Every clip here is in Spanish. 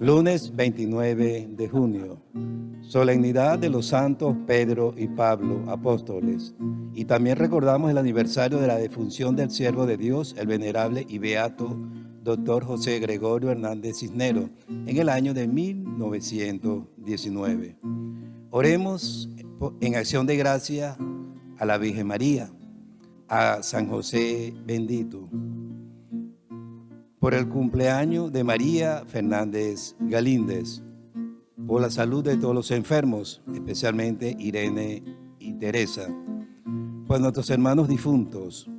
Lunes 29 de junio, solemnidad de los santos Pedro y Pablo, apóstoles. Y también recordamos el aniversario de la defunción del siervo de Dios, el venerable y beato Dr. José Gregorio Hernández Cisneros, en el año de 1919. Oremos en acción de gracia a la Virgen María, a San José bendito, por el cumpleaños de María Fernández Galíndez, por la salud de todos los enfermos, especialmente Irene y Teresa, por nuestros hermanos difuntos,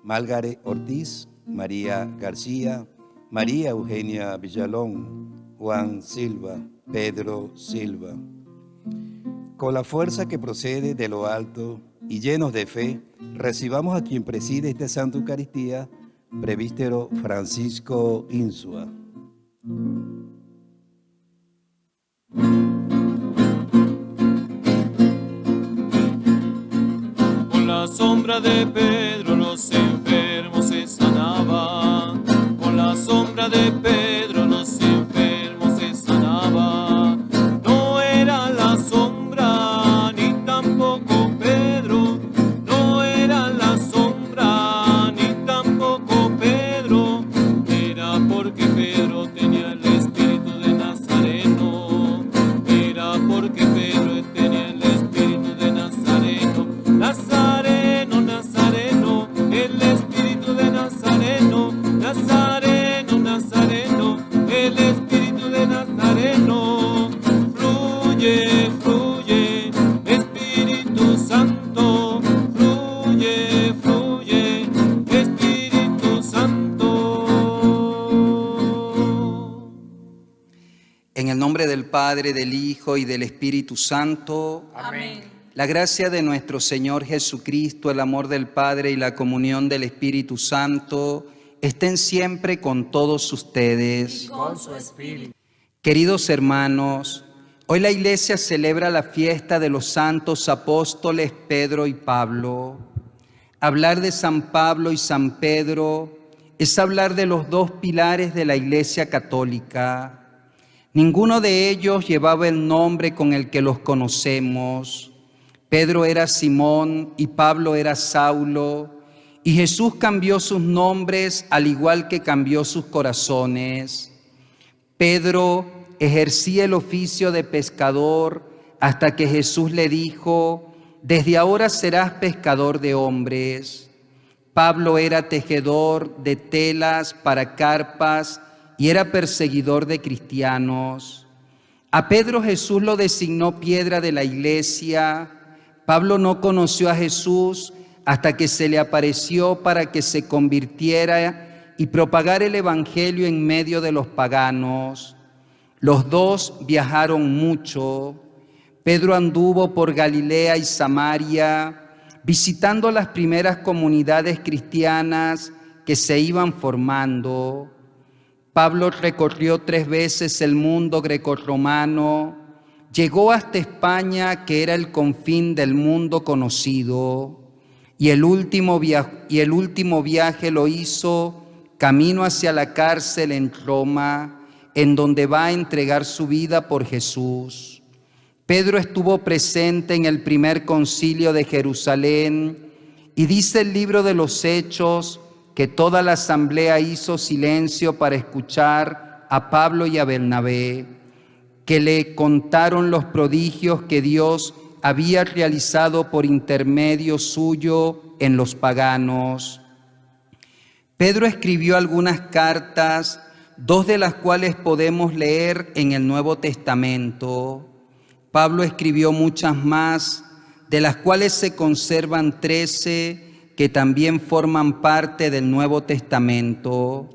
Málgare Ortiz, María García, María Eugenia Villalón, Juan Silva, Pedro Silva. Con la fuerza que procede de lo alto y llenos de fe, recibamos a quien preside esta Santa Eucaristía, Presbítero Francisco Insua. Con la sombra de Pedro los enfermos se sanaban. Con la sombra de Pedro los enfermos se sanaban. No era la sombra ni tampoco Pedro. No era la sombra ni tampoco Pedro. Era porque Pedro tenía el espíritu de Nazareno. Era porque Pedro tenía el espíritu de Nazareno. Nazareno, Nazareno, el espíritu de Nazareno. Nazareno, Nazareno, el espíritu de Nazareno. Fluye, fluye, Espíritu Santo. Fluye, fluye, Espíritu Santo. En el nombre del Padre, del Hijo y del Espíritu Santo. Amén. La gracia de nuestro Señor Jesucristo, el amor del Padre y la comunión del Espíritu Santo estén siempre con todos ustedes. Con su espíritu. Queridos hermanos, hoy la Iglesia celebra la fiesta de los santos apóstoles Pedro y Pablo. Hablar de San Pablo y San Pedro es hablar de los dos pilares de la Iglesia católica. Ninguno de ellos llevaba el nombre con el que los conocemos. Pedro era Simón y Pablo era Saulo, y Jesús cambió sus nombres al igual que cambió sus corazones. Pedro ejercía el oficio de pescador hasta que Jesús le dijo: desde ahora serás pescador de hombres. Pablo era tejedor de telas para carpas y era perseguidor de cristianos. A Pedro Jesús lo designó piedra de la iglesia. Pablo no conoció a Jesús hasta que se le apareció para que se convirtiera y propagara el evangelio en medio de los paganos. Los dos viajaron mucho. Pedro anduvo por Galilea y Samaria, visitando las primeras comunidades cristianas que se iban formando. Pablo recorrió 3 veces el mundo grecorromano, llegó hasta España, que era el confín del mundo conocido, y el último viaje lo hizo camino hacia la cárcel en Roma, en donde va a entregar su vida por Jesús. Pedro estuvo presente en el primer concilio de Jerusalén, y dice el libro de los Hechos que toda la asamblea hizo silencio para escuchar a Pablo y a Bernabé, que le contaron los prodigios que Dios había realizado por intermedio suyo en los paganos. Pedro escribió algunas cartas, 2 de las cuales podemos leer en el Nuevo Testamento. Pablo escribió muchas más, de las cuales se conservan 13 que también forman parte del Nuevo Testamento.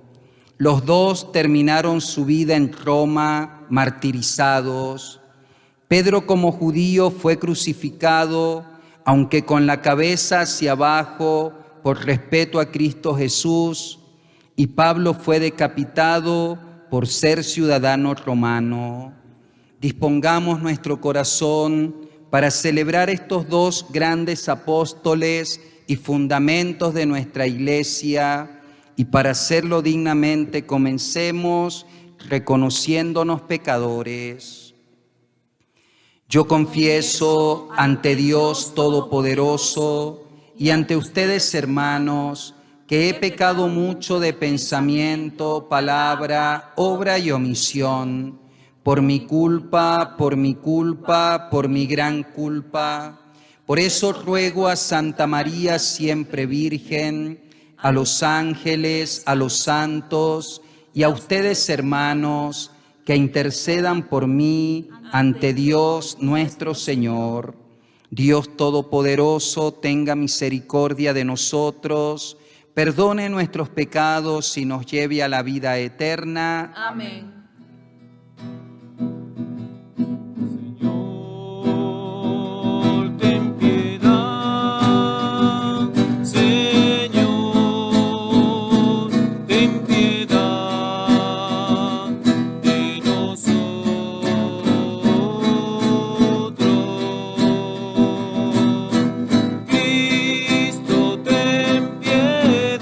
Los 2 terminaron su vida en Roma, martirizados. Pedro, como judío, fue crucificado, aunque con la cabeza hacia abajo, por respeto a Cristo Jesús, y Pablo fue decapitado por ser ciudadano romano. Dispongamos nuestro corazón para celebrar estos 2 grandes apóstoles y fundamentos de nuestra Iglesia, y para hacerlo dignamente comencemos reconociéndonos pecadores. Yo confieso ante Dios Todopoderoso y ante ustedes, hermanos, que he pecado mucho de pensamiento, palabra, obra y omisión, por mi culpa, por mi gran culpa. Por eso ruego a Santa María siempre Virgen, a los ángeles, a los santos y a ustedes, hermanos, que intercedan por mí ante Dios nuestro Señor. Dios Todopoderoso tenga misericordia de nosotros, perdone nuestros pecados y nos lleve a la vida eterna. Amén. Señor, ten piedad. Señor, ten piedad de nosotros. Cristo, ten piedad.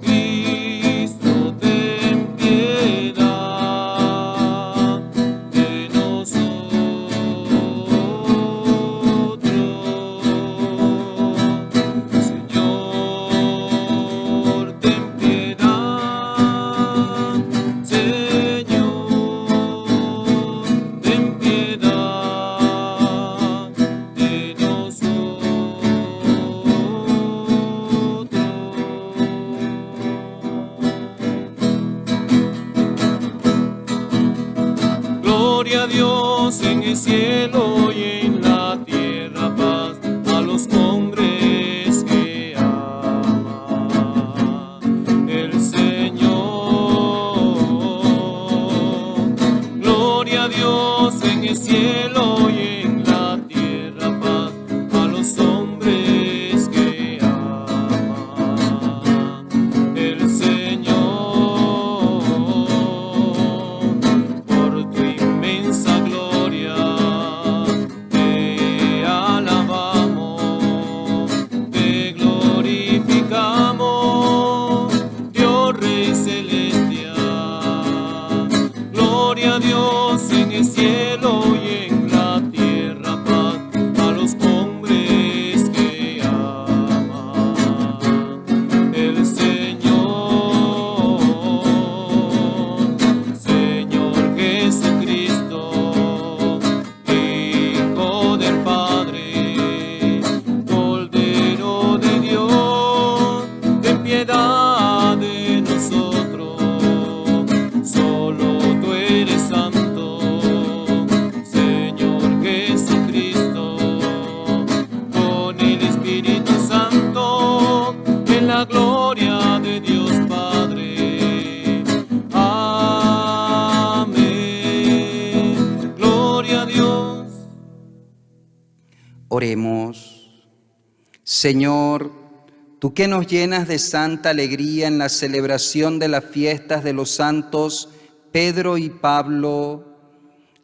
Cristo, ten piedad de nosotros. Señor, ten piedad. Señor, ten piedad de nosotros. Gloria a Dios en el cielo y en la tierra paz a los hombres que ama el Señor. Gloria a Dios en el cielo y en la tierra paz a los hombres que ama el Señor. Por tu inmensa gloria te alabamos, te glorificamos, Dios Rey celestial. Gloria a Dios en el cielo y en la tierra paz a los hombres que ama el Señor. Señor Jesucristo, Hijo del Padre, Cordero de Dios, ten piedad de nosotros. Solo tú eres santo, Señor Jesucristo, con el Espíritu Santo, en la gloria de Dios Padre. Amén. Gloria a Dios. Oremos. Señor, tú que nos llenas de santa alegría en la celebración de las fiestas de los santos Pedro y Pablo,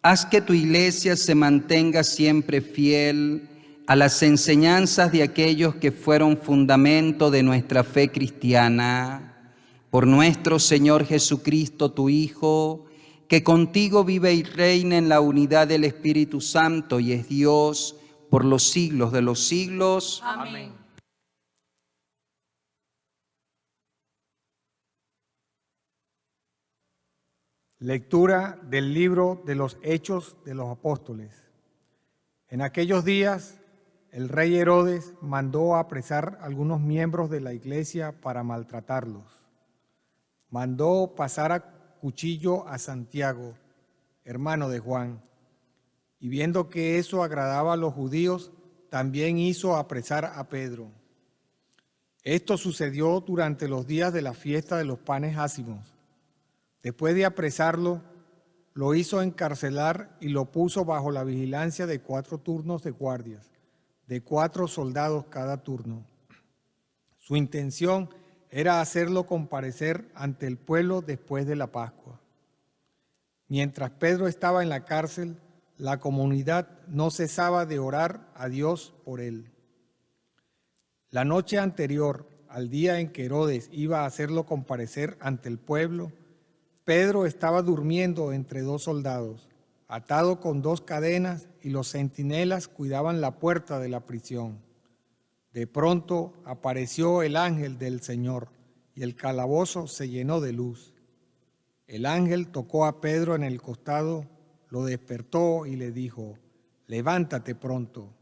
haz que tu iglesia se mantenga siempre fiel a las enseñanzas de aquellos que fueron fundamento de nuestra fe cristiana. Por nuestro Señor Jesucristo, tu Hijo, que contigo vive y reina en la unidad del Espíritu Santo y es Dios por los siglos de los siglos. Amén. Lectura del libro de los Hechos de los Apóstoles. En aquellos días, el rey Herodes mandó apresar a algunos miembros de la iglesia para maltratarlos. Mandó pasar a cuchillo a Santiago, hermano de Juan, y viendo que eso agradaba a los judíos, también hizo apresar a Pedro. Esto sucedió durante los días de la fiesta de los panes ácimos. Después de apresarlo, lo hizo encarcelar y lo puso bajo la vigilancia de 4 turnos de guardias, de 4 soldados cada turno. Su intención era hacerlo comparecer ante el pueblo después de la Pascua. Mientras Pedro estaba en la cárcel, la comunidad no cesaba de orar a Dios por él. La noche anterior, al día en que Herodes iba a hacerlo comparecer ante el pueblo, Pedro estaba durmiendo entre dos soldados, atado con dos cadenas, y los centinelas cuidaban la puerta de la prisión. De pronto apareció el ángel del Señor, y el calabozo se llenó de luz. El ángel tocó a Pedro en el costado, lo despertó y le dijo: «Levántate pronto».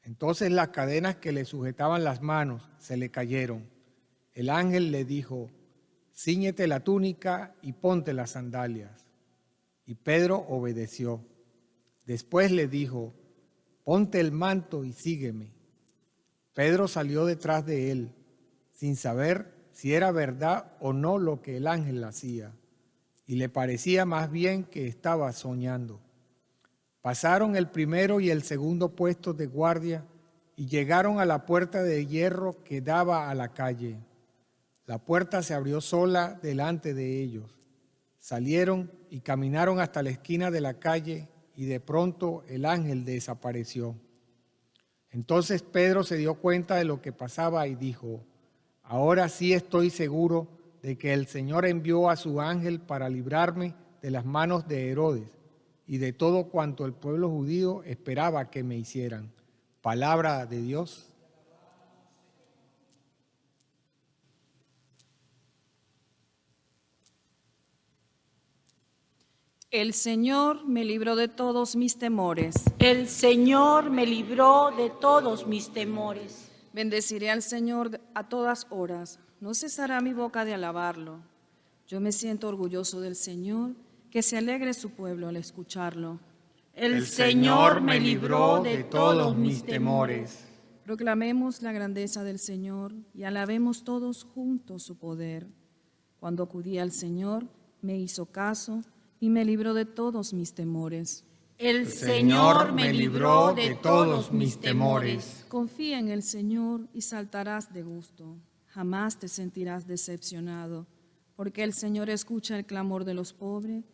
Entonces las cadenas que le sujetaban las manos se le cayeron. El ángel le dijo: «Cíñete la túnica y ponte las sandalias». Y Pedro obedeció. Después le dijo: «Ponte el manto y sígueme». Pedro salió detrás de él, sin saber si era verdad o no lo que el ángel hacía, y le parecía más bien que estaba soñando. Pasaron el primero y el segundo puesto de guardia y llegaron a la puerta de hierro que daba a la calle. La puerta se abrió sola delante de ellos. Salieron y caminaron hasta la esquina de la calle, y de pronto el ángel desapareció. Entonces Pedro se dio cuenta de lo que pasaba y dijo: «Ahora sí estoy seguro de que el Señor envió a su ángel para librarme de las manos de Herodes y de todo cuanto el pueblo judío esperaba que me hicieran». Palabra de Dios. El Señor me libró de todos mis temores. El Señor me libró de todos mis temores. Bendeciré al Señor a todas horas. No cesará mi boca de alabarlo. Yo me siento orgulloso del Señor, que se alegre su pueblo al escucharlo. El Señor me libró de todos mis temores. Proclamemos la grandeza del Señor y alabemos todos juntos su poder. Cuando acudí al Señor, me hizo caso y me libró de todos mis temores. El Señor me libró de todos mis temores. Confía en el Señor y saltarás de gusto. Jamás te sentirás decepcionado, porque el Señor escucha el clamor de los pobres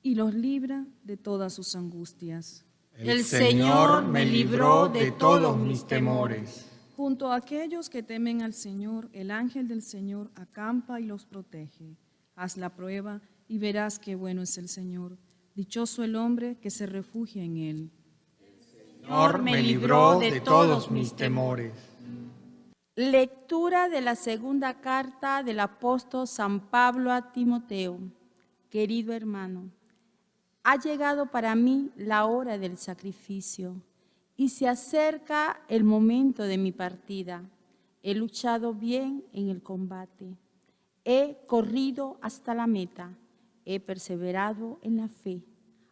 y los libra de todas sus angustias. El Señor me libró de todos mis temores. Junto a aquellos que temen al Señor, el ángel del Señor acampa y los protege. Haz la prueba y verás qué bueno es el Señor. Dichoso el hombre que se refugia en él. El Señor me libró de todos mis temores. Lectura de la segunda carta del apóstol San Pablo a Timoteo. Querido hermano, ha llegado para mí la hora del sacrificio y se acerca el momento de mi partida. He luchado bien en el combate, he corrido hasta la meta, he perseverado en la fe.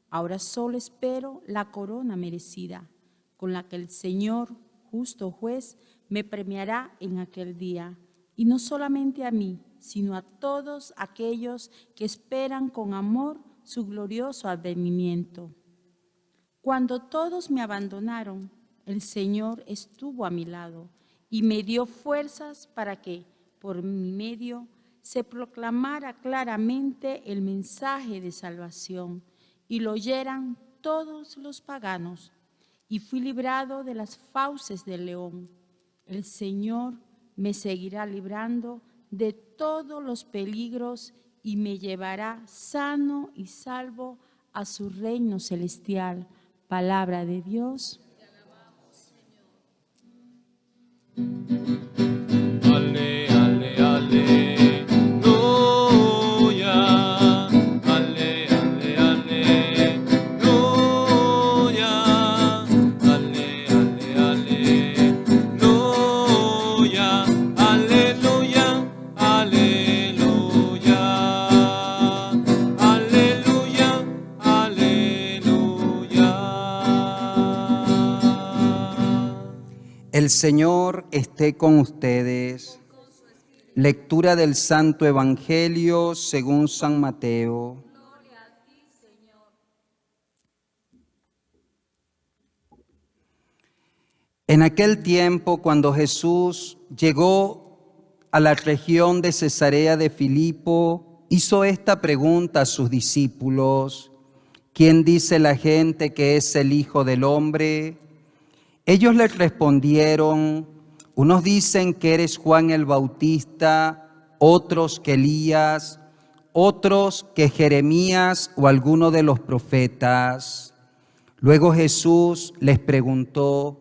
Ahora solo espero la corona merecida, con la que el Señor, justo juez, me premiará en aquel día, y no solamente a mí, sino a todos aquellos que esperan con amor su glorioso advenimiento. Cuando todos me abandonaron, el Señor estuvo a mi lado y me dio fuerzas para que, por mi medio, se proclamara claramente el mensaje de salvación y lo oyeran todos los paganos. Y fui librado de las fauces del león. El Señor me seguirá librando de todos los peligros y me llevará sano y salvo a su reino celestial. Palabra de Dios. Ale, ale, aleluya. Ale, ale, aleluya. Ale, ale, aleluya. Aleluya, aleluya. Aleluya, aleluya. El Señor esté con ustedes. Lectura del Santo Evangelio según San Mateo. En aquel tiempo, cuando Jesús llegó a la región de Cesarea de Filipo, hizo esta pregunta a sus discípulos: ¿quién dice la gente que es el Hijo del Hombre? Ellos le respondieron: Unos dicen que eres Juan el Bautista, otros que Elías, otros que Jeremías o alguno de los profetas. Luego Jesús les preguntó,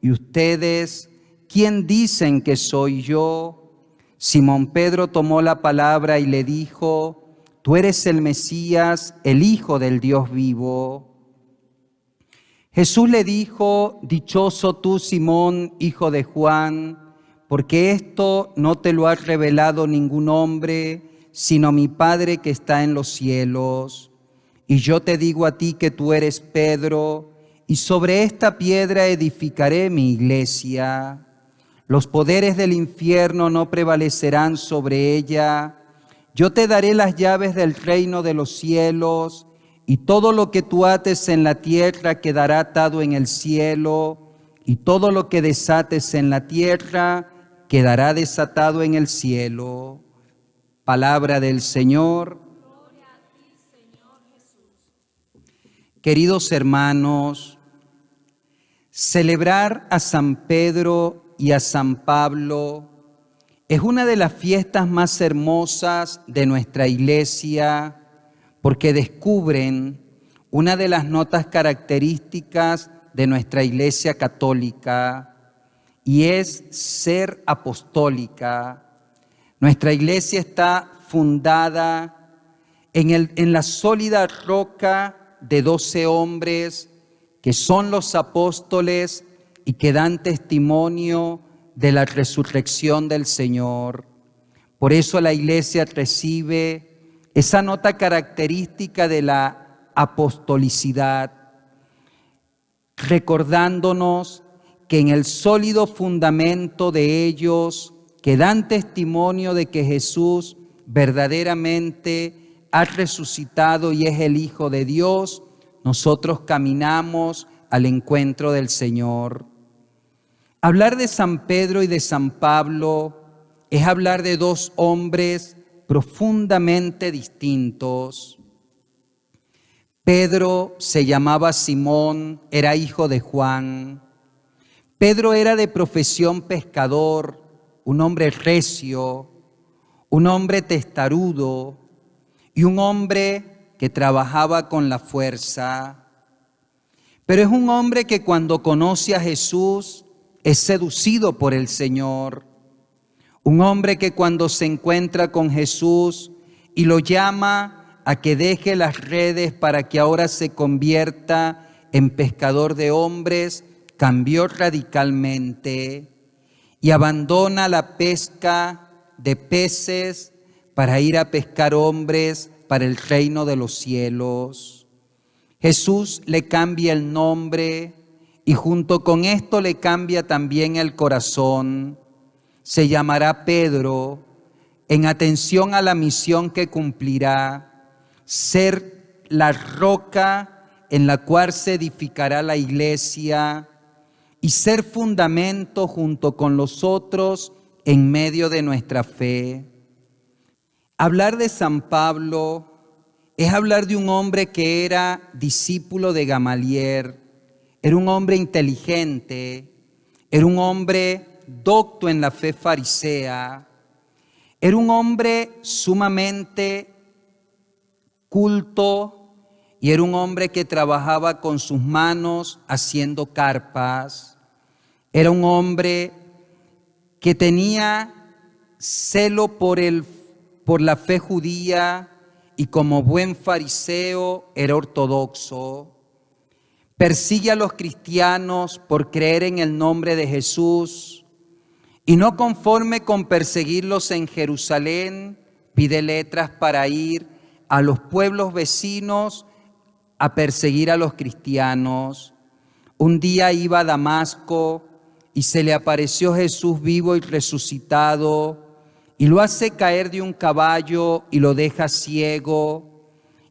¿y ustedes quién dicen que soy yo? Simón Pedro tomó la palabra y le dijo, tú eres el Mesías, el Hijo del Dios vivo. Jesús le dijo, dichoso tú, Simón, hijo de Juan, porque esto no te lo ha revelado ningún hombre, sino mi Padre que está en los cielos. Y yo te digo a ti que tú eres Pedro, y sobre esta piedra edificaré mi iglesia. Los poderes del infierno no prevalecerán sobre ella. Yo te daré las llaves del reino de los cielos, y todo lo que tú ates en la tierra quedará atado en el cielo, y todo lo que desates en la tierra quedará desatado en el cielo. Palabra del Señor. Gloria a ti, Señor Jesús. Queridos hermanos, celebrar a San Pedro y a San Pablo es una de las fiestas más hermosas de nuestra iglesia, porque descubren una de las notas características de nuestra iglesia católica, y es ser apostólica. Nuestra iglesia está fundada en la sólida roca de 12 hombres que son los apóstoles y que dan testimonio de la resurrección del Señor. Por eso la iglesia recibe esa nota característica de la apostolicidad, recordándonos que en el sólido fundamento de ellos, que dan testimonio de que Jesús verdaderamente ha resucitado y es el Hijo de Dios, nosotros caminamos al encuentro del Señor. Hablar de San Pedro y de San Pablo es hablar de dos hombres profundamente distintos. Pedro se llamaba Simón, era hijo de Juan. Pedro era de profesión pescador, un hombre recio, un hombre testarudo y un hombre que trabajaba con la fuerza. Pero es un hombre que cuando conoce a Jesús es seducido por el Señor. Un hombre que cuando se encuentra con Jesús y lo llama a que deje las redes para que ahora se convierta en pescador de hombres, cambió radicalmente y abandona la pesca de peces para ir a pescar hombres para el reino de los cielos. Jesús le cambia el nombre y junto con esto le cambia también el corazón. Se llamará Pedro, en atención a la misión que cumplirá, ser la roca en la cual se edificará la iglesia y ser fundamento junto con los otros en medio de nuestra fe. Hablar de San Pablo es hablar de un hombre que era discípulo de Gamaliel, era un hombre inteligente, era un hombre docto en la fe farisea, era un hombre sumamente culto y era un hombre que trabajaba con sus manos haciendo carpas. Era un hombre que tenía celo por la fe judía y como buen fariseo era ortodoxo. Persigue a los cristianos por creer en el nombre de Jesús y no conforme con perseguirlos en Jerusalén, pide letras para ir a los pueblos vecinos a perseguir a los cristianos. Un día iba a Damasco y se le apareció Jesús vivo y resucitado y lo hace caer de un caballo y lo deja ciego.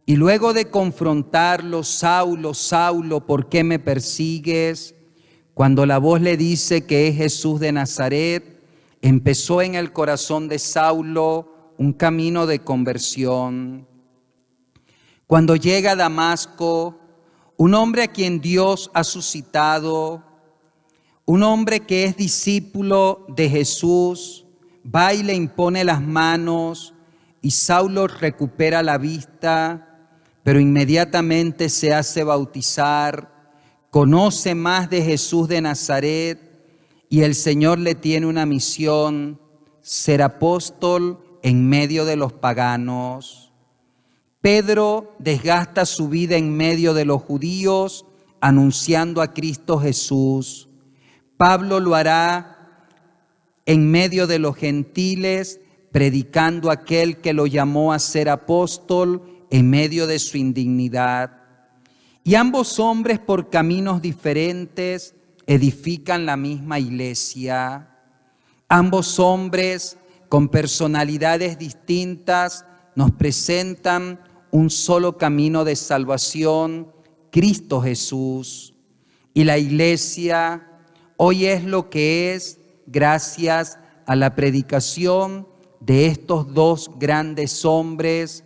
Y luego de confrontarlo, Saulo, Saulo, ¿por qué me persigues? Cuando la voz le dice que es Jesús de Nazaret, empezó en el corazón de Saulo un camino de conversión. Cuando llega a Damasco, un hombre a quien Dios ha suscitado, Un hombre que es discípulo de Jesús va y le impone las manos y Saulo recupera la vista, pero inmediatamente se hace bautizar, conoce más de Jesús de Nazaret y el Señor le tiene una misión: ser apóstol en medio de los paganos. Pedro desgasta su vida en medio de los judíos anunciando a Cristo Jesús. Pablo lo hará en medio de los gentiles, predicando a aquel que lo llamó a ser apóstol en medio de su indignidad. Y ambos hombres, por caminos diferentes, edifican la misma iglesia. Ambos hombres, con personalidades distintas, nos presentan un solo camino de salvación, Cristo Jesús. Y la iglesia hoy es lo que es gracias a la predicación de estos dos grandes hombres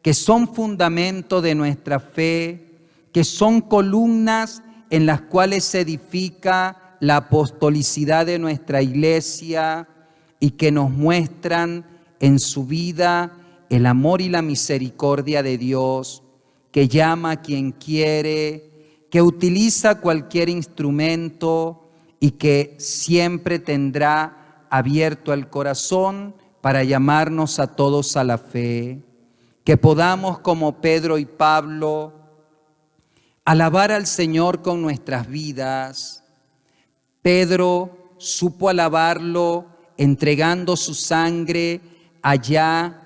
que son fundamento de nuestra fe, que son columnas en las cuales se edifica la apostolicidad de nuestra iglesia y que nos muestran en su vida el amor y la misericordia de Dios, que llama a quien quiere, que utiliza cualquier instrumento y que siempre tendrá abierto el corazón para llamarnos a todos a la fe. Que podamos, como Pedro y Pablo, alabar al Señor con nuestras vidas. Pedro supo alabarlo entregando su sangre allá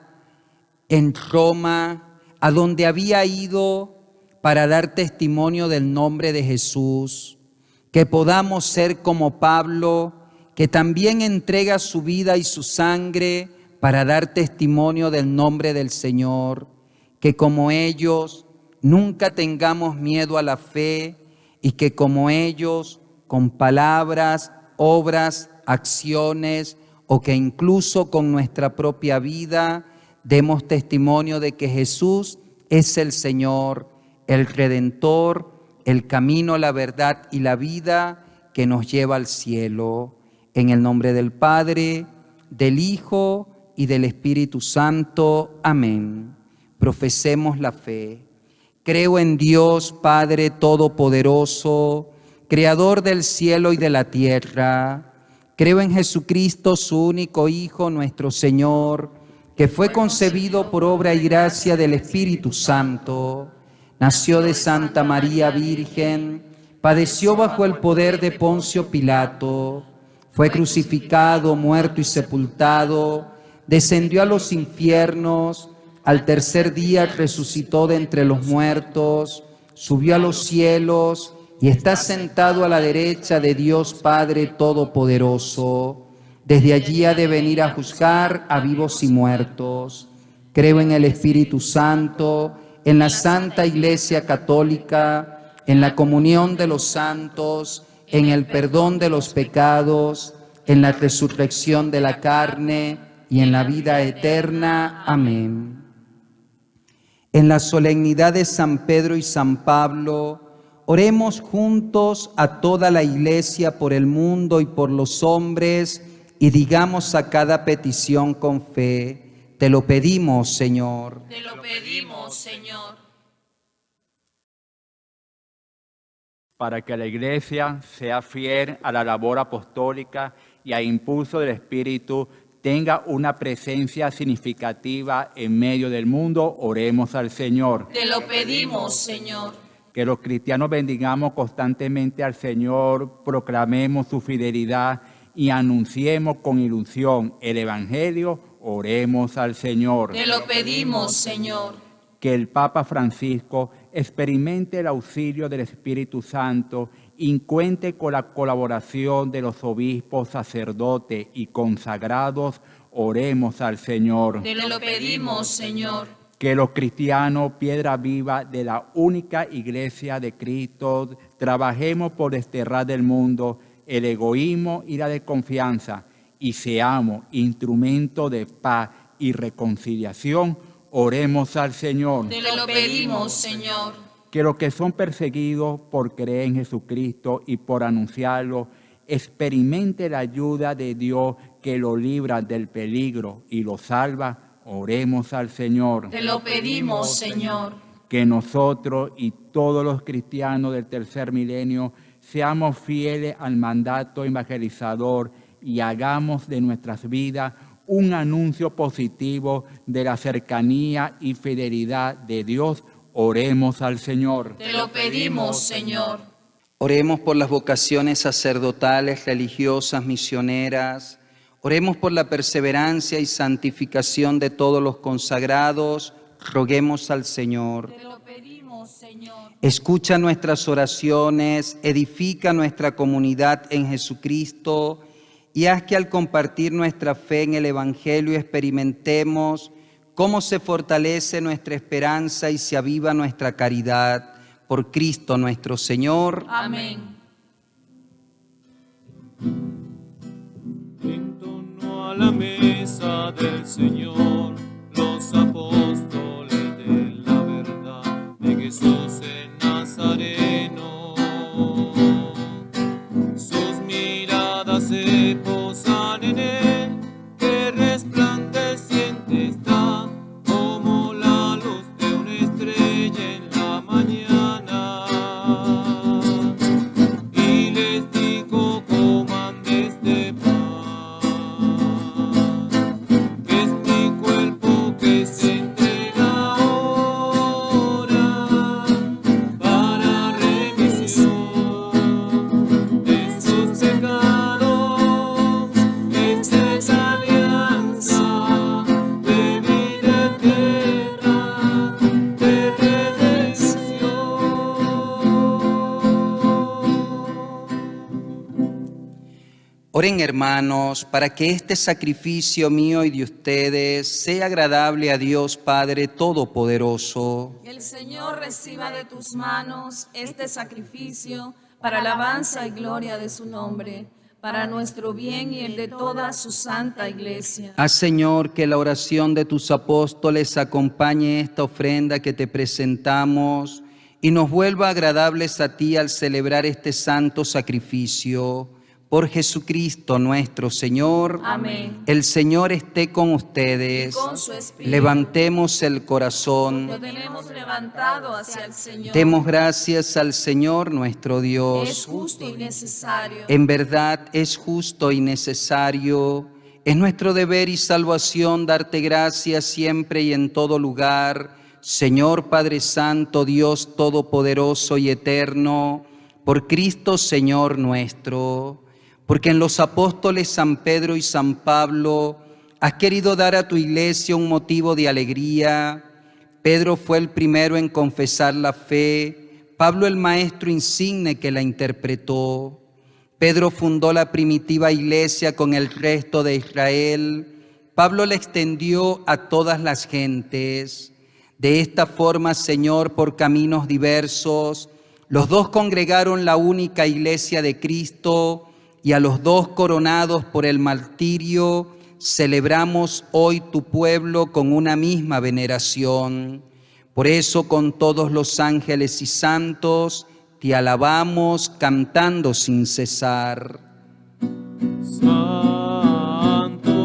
en Roma, a donde había ido para dar testimonio del nombre de Jesús. Que podamos ser como Pablo, que también entrega su vida y su sangre para dar testimonio del nombre del Señor. Que como ellos nunca tengamos miedo a la fe y que como ellos, con palabras, obras, acciones o que incluso con nuestra propia vida, demos testimonio de que Jesús es el Señor, el Redentor, el camino, la verdad y la vida que nos lleva al cielo. En el nombre del Padre, del Hijo y del Espíritu Santo. Amén. Profesemos la fe. Creo en Dios, Padre Todopoderoso, Creador del cielo y de la tierra. Creo en Jesucristo, su único Hijo, nuestro Señor, que fue concebido por obra y gracia del Espíritu Santo. Nació de Santa María Virgen, padeció bajo el poder de Poncio Pilato, fue crucificado, muerto y sepultado, descendió a los infiernos, al tercer día resucitó de entre los muertos, subió a los cielos y está sentado a la derecha de Dios Padre Todopoderoso. Desde allí ha de venir a juzgar a vivos y muertos. Creo en el Espíritu Santo, en la Santa Iglesia Católica, en la comunión de los santos, en el perdón de los pecados, en la resurrección de la carne y en la vida eterna. Amén. En la solemnidad de San Pedro y San Pablo, oremos juntos a toda la Iglesia por el mundo y por los hombres y digamos a cada petición con fe: te lo pedimos, Señor. Te lo pedimos, Señor. Para que la Iglesia sea fiel a la labor apostólica y a impulso del Espíritu, tenga una presencia significativa en medio del mundo, oremos al Señor. Te lo pedimos, Señor. Que los cristianos bendigamos constantemente al Señor, proclamemos su fidelidad y anunciemos con ilusión el Evangelio, oremos al Señor. Te lo pedimos, Señor. Que el Papa Francisco experimente el auxilio del Espíritu Santo y cuente con la colaboración de los obispos, sacerdotes y consagrados, oremos al Señor. Te lo pedimos, Señor. Que los cristianos, piedra viva de la única Iglesia de Cristo, trabajemos por desterrar del mundo el egoísmo y la desconfianza y seamos instrumento de paz y reconciliación, oremos al Señor. Te lo pedimos, Señor. Que los que son perseguidos por creer en Jesucristo y por anunciarlo experimente la ayuda de Dios que lo libra del peligro y lo salva, oremos al Señor. Te lo pedimos, Señor. Que nosotros y todos los cristianos del tercer milenio seamos fieles al mandato evangelizador y hagamos de nuestras vidas un anuncio positivo de la cercanía y fidelidad de Dios. Oremos al Señor. Te lo pedimos, Señor. Oremos por las vocaciones sacerdotales, religiosas, misioneras. Oremos por la perseverancia y santificación de todos los consagrados. Roguemos al Señor. Te lo pedimos, Señor. Escucha nuestras oraciones, edifica nuestra comunidad en Jesucristo y haz que al compartir nuestra fe en el Evangelio experimentemos cómo se fortalece nuestra esperanza y se aviva nuestra caridad. Por Cristo nuestro Señor. Amén. En torno a la mesa del Señor, los apóstoles de la verdad de Jesús el Nazareno, sus miradas se posan en él, que resplandeciente está como la luz de una estrella en la mañana. Y les dijo: coman de este pan, que es mi cuerpo que se entrega ahora para remisión de sus pecados. Esta es alianza de vida eterna, de redención. Oren, hermanos, para que este sacrificio mío y de ustedes sea agradable a Dios Padre Todopoderoso. Que el Señor reciba de tus manos este sacrificio para alabanza y gloria de su nombre, para nuestro bien y el de toda su santa iglesia. Haz, Señor, que la oración de tus apóstoles acompañe esta ofrenda que te presentamos y nos vuelva agradables a ti al celebrar este santo sacrificio. Por Jesucristo nuestro Señor. Amén. El Señor esté con ustedes. Y con su espíritu. Levantemos el corazón. Lo tenemos levantado hacia el Señor. Demos gracias al Señor nuestro Dios. Es justo y necesario. En verdad es justo y necesario. Es nuestro deber y salvación darte gracias siempre y en todo lugar, Señor Padre Santo, Dios Todopoderoso y Eterno, por Cristo Señor nuestro. Porque en los apóstoles San Pedro y San Pablo has querido dar a tu iglesia un motivo de alegría. Pedro fue el primero en confesar la fe, Pablo el maestro insigne que la interpretó. Pedro fundó la primitiva iglesia con el resto de Israel. Pablo la extendió a todas las gentes. De esta forma, Señor, por caminos diversos, los dos congregaron la única iglesia de Cristo, y a los dos coronados por el martirio, celebramos hoy tu pueblo con una misma veneración. Por eso, con todos los ángeles y santos, te alabamos cantando sin cesar. Santo,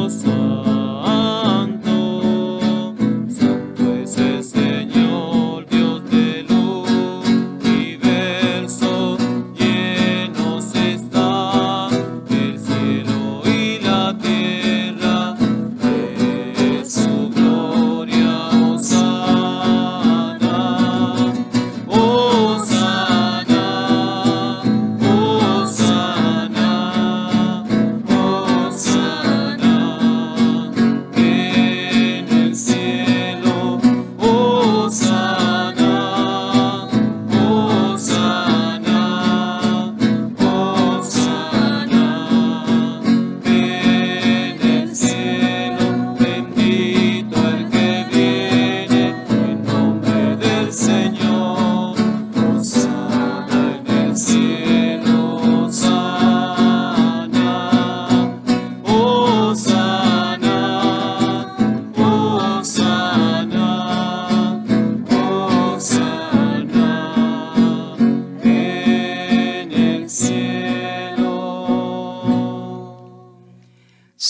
santo, santo es el Señor, Dios del universo. Llenos está el cielo y la tierra de su gloria. Hosana, Hosana, Hosana.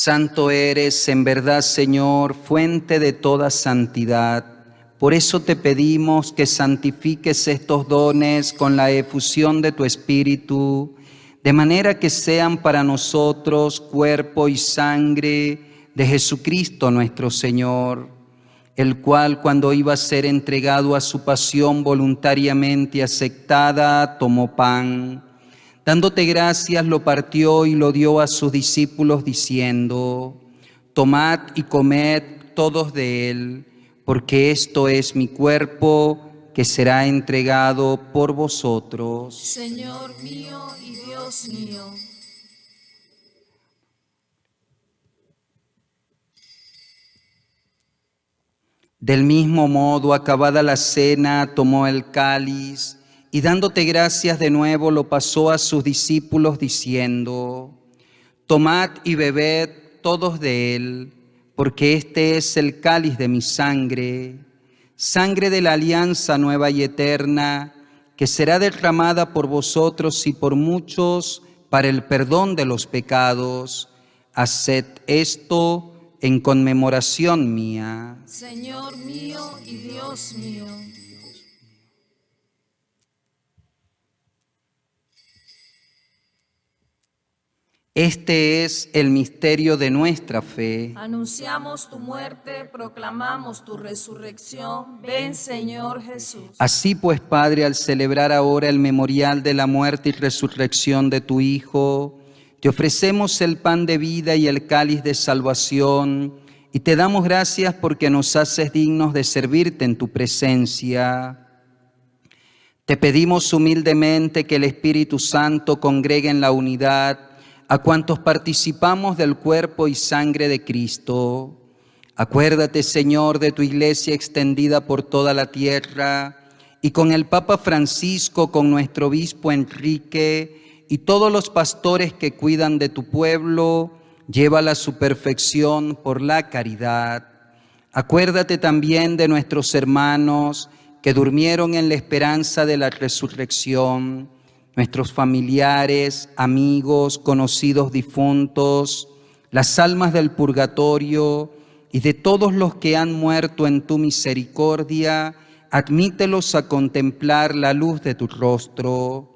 Santo eres, en verdad, Señor, fuente de toda santidad. Por eso te pedimos que santifiques estos dones con la efusión de tu Espíritu, de manera que sean para nosotros cuerpo y sangre de Jesucristo nuestro Señor, el cual, cuando iba a ser entregado a su pasión voluntariamente aceptada, tomó pan. Dándote gracias, lo partió y lo dio a sus discípulos, diciendo: Tomad y comed todos de él, porque esto es mi cuerpo, que será entregado por vosotros. Señor mío y Dios mío. Del mismo modo, acabada la cena, tomó el cáliz y dándote gracias de nuevo lo pasó a sus discípulos diciendo: Tomad y bebed todos de él, porque este es el cáliz de mi sangre, sangre de la alianza nueva y eterna, que será derramada por vosotros y por muchos para el perdón de los pecados. Haced esto en conmemoración mía. Señor mío y Dios mío. Este es el misterio de nuestra fe. Anunciamos tu muerte, proclamamos tu resurrección. Ven, Señor Jesús. Así pues, Padre, al celebrar ahora el memorial de la muerte y resurrección de tu Hijo, te ofrecemos el pan de vida y el cáliz de salvación, y te damos gracias porque nos haces dignos de servirte en tu presencia. Te pedimos humildemente que el Espíritu Santo congregue en la unidad a cuantos participamos del cuerpo y sangre de Cristo. Acuérdate, Señor, de tu iglesia extendida por toda la tierra, y con el Papa Francisco, con nuestro obispo Enrique, y todos los pastores que cuidan de tu pueblo, llévala a su perfección por la caridad. Acuérdate también de nuestros hermanos que durmieron en la esperanza de la resurrección, nuestros familiares, amigos, conocidos difuntos, las almas del purgatorio y de todos los que han muerto en tu misericordia, admítelos a contemplar la luz de tu rostro.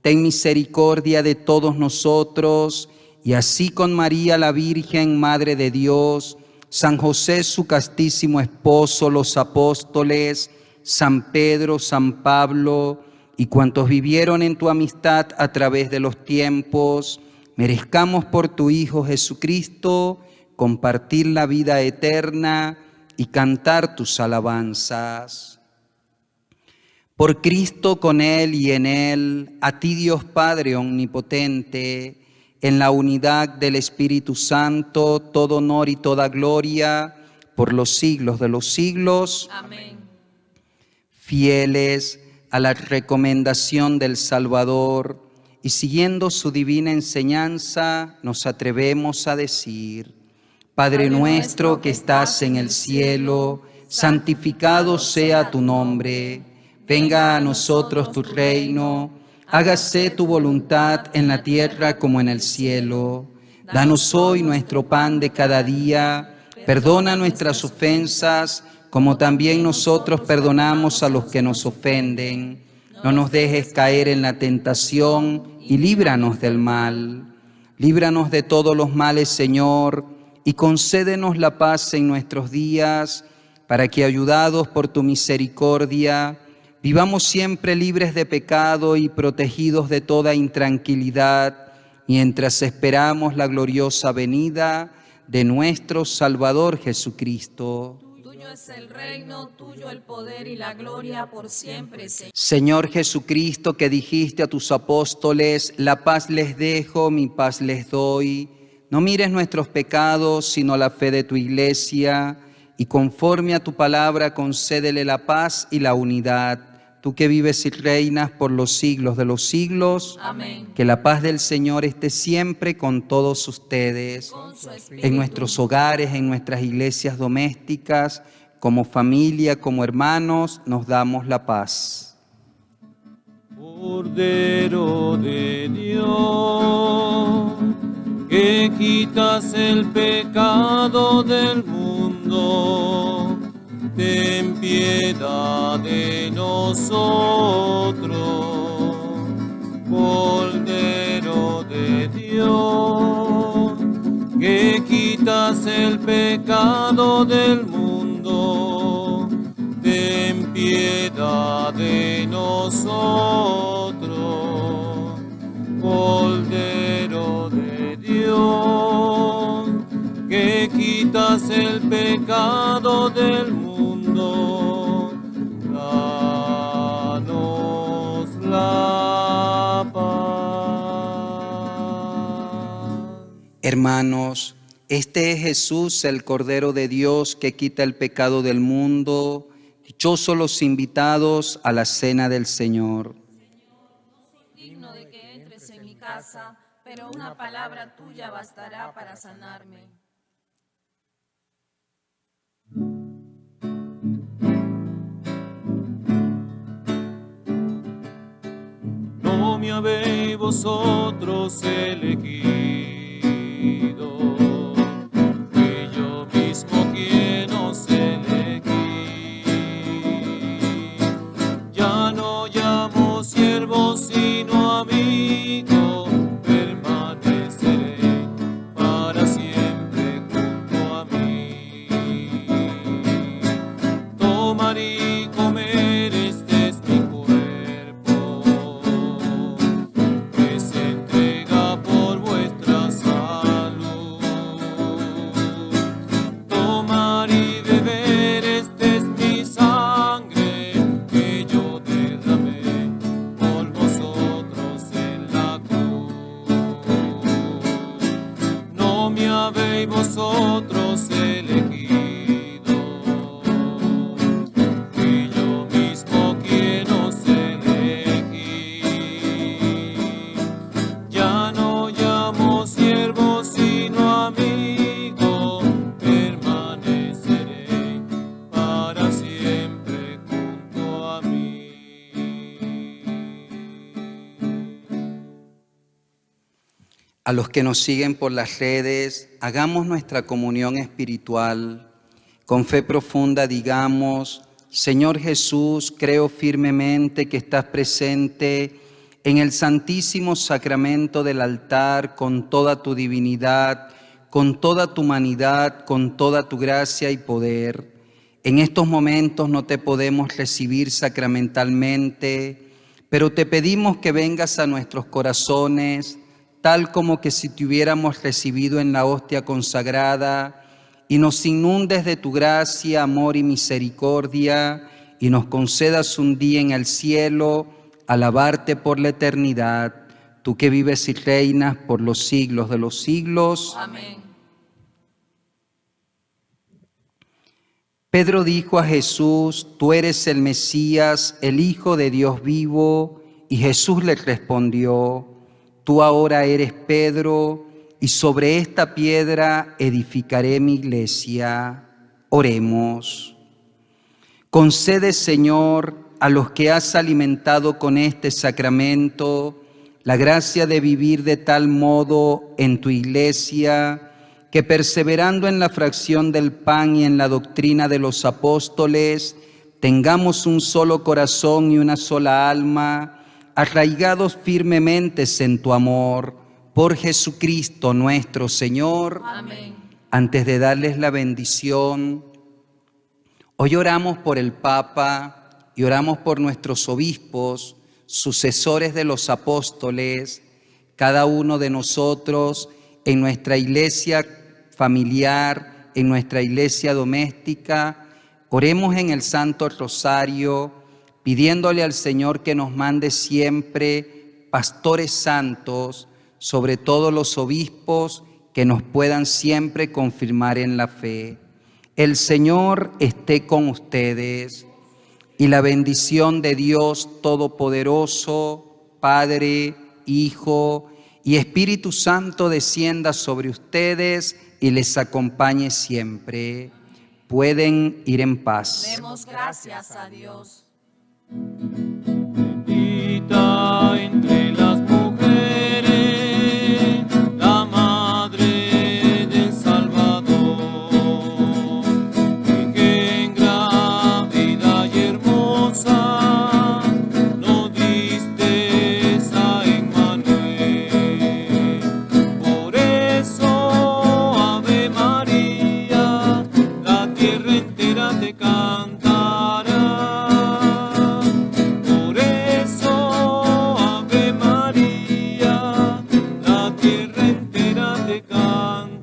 Ten misericordia de todos nosotros, y así con María la Virgen, Madre de Dios, San José su castísimo esposo, los apóstoles, San Pedro, San Pablo, y cuantos vivieron en tu amistad a través de los tiempos, merezcamos por tu Hijo Jesucristo compartir la vida eterna y cantar tus alabanzas. Por Cristo, con Él y en Él, a ti Dios Padre omnipotente, en la unidad del Espíritu Santo, todo honor y toda gloria, por los siglos de los siglos. Amén. Fieles a la recomendación del Salvador y siguiendo su divina enseñanza, nos atrevemos a decir: Padre nuestro que estás en el cielo, santificado sea tu nombre. Venga a nosotros tu reino, hágase tu voluntad en la tierra como en el cielo. Danos hoy nuestro pan de cada día, perdona nuestras ofensas, como también nosotros perdonamos a los que nos ofenden. No nos dejes caer en la tentación y líbranos del mal. Líbranos de todos los males, Señor, y concédenos la paz en nuestros días, para que, ayudados por tu misericordia, vivamos siempre libres de pecado y protegidos de toda intranquilidad, mientras esperamos la gloriosa venida de nuestro Salvador Jesucristo. Tuyo es el reino, tuyo el poder y la gloria por siempre, Señor. Señor Jesucristo, que dijiste a tus apóstoles: la paz les dejo, mi paz les doy. No mires nuestros pecados, sino la fe de tu iglesia, y conforme a tu palabra concédele la paz y la unidad. Tú que vives y reinas por los siglos de los siglos. Amén. Que la paz del Señor esté siempre con todos ustedes, Con su espíritu. en nuestros hogares, en nuestras iglesias domésticas, como familia, como hermanos, nos damos la paz. Cordero de Dios, que quitas el pecado del mundo, ten piedad de nosotros. Cordero de Dios, que quitas el pecado del mundo, ten piedad de nosotros. Cordero de Dios, que quitas el pecado del mundo, danos la paz. Hermanos, este es Jesús, el Cordero de Dios, que quita el pecado del mundo. Dichosos los invitados a la cena del Señor. Digno de que entres en mi casa, pero una palabra tuya bastará para sanarme. No me habéis vosotros elegido, fui yo mismo quien os elegí. Ya no llamo siervo sino amigo, permaneceré para siempre junto a mí. Tomar y comer, este es mi cuerpo, que se entrega por vuestra salud. Tomar y beber, este es mi sangre, que yo derramé por vosotros en la cruz. No me habéis vosotros elegido, fui yo mismo quien os elegí. Ya no llamo siervo sino amigo, permaneceré para siempre junto a mí. A los que nos siguen por las redes, hagamos nuestra comunión espiritual. Con fe profunda digamos: Señor Jesús, creo firmemente que estás presente en el santísimo sacramento del altar con toda tu divinidad, con toda tu humanidad, con toda tu gracia y poder. En estos momentos no te podemos recibir sacramentalmente, pero te pedimos que vengas a nuestros corazones, tal como que si te hubiéramos recibido en la hostia consagrada, y nos inundes de tu gracia, amor y misericordia, y nos concedas un día en el cielo alabarte por la eternidad, tú que vives y reinas por los siglos de los siglos. Amén. Pedro dijo a Jesús: tú eres el Mesías, el Hijo de Dios vivo. Y Jesús le respondió: tú ahora eres Pedro, y sobre esta piedra edificaré mi iglesia. Oremos. Concede, Señor, a los que has alimentado con este sacramento, la gracia de vivir de tal modo en tu iglesia, que perseverando en la fracción del pan y en la doctrina de los apóstoles, tengamos un solo corazón y una sola alma, arraigados firmemente en tu amor, por Jesucristo nuestro Señor. Amén. Antes de darles la bendición, hoy oramos por el Papa y oramos por nuestros obispos, sucesores de los apóstoles, cada uno de nosotros en nuestra iglesia familiar, en nuestra iglesia doméstica. Oremos en el Santo Rosario, pidiéndole al Señor que nos mande siempre pastores santos, sobre todo los obispos, que nos puedan siempre confirmar en la fe. El Señor esté con ustedes, y la bendición de Dios Todopoderoso, Padre, Hijo y Espíritu Santo descienda sobre ustedes y les acompañe siempre. Pueden ir en paz. Demos gracias a Dios. Bendita entre las mujeres, la madre Santo.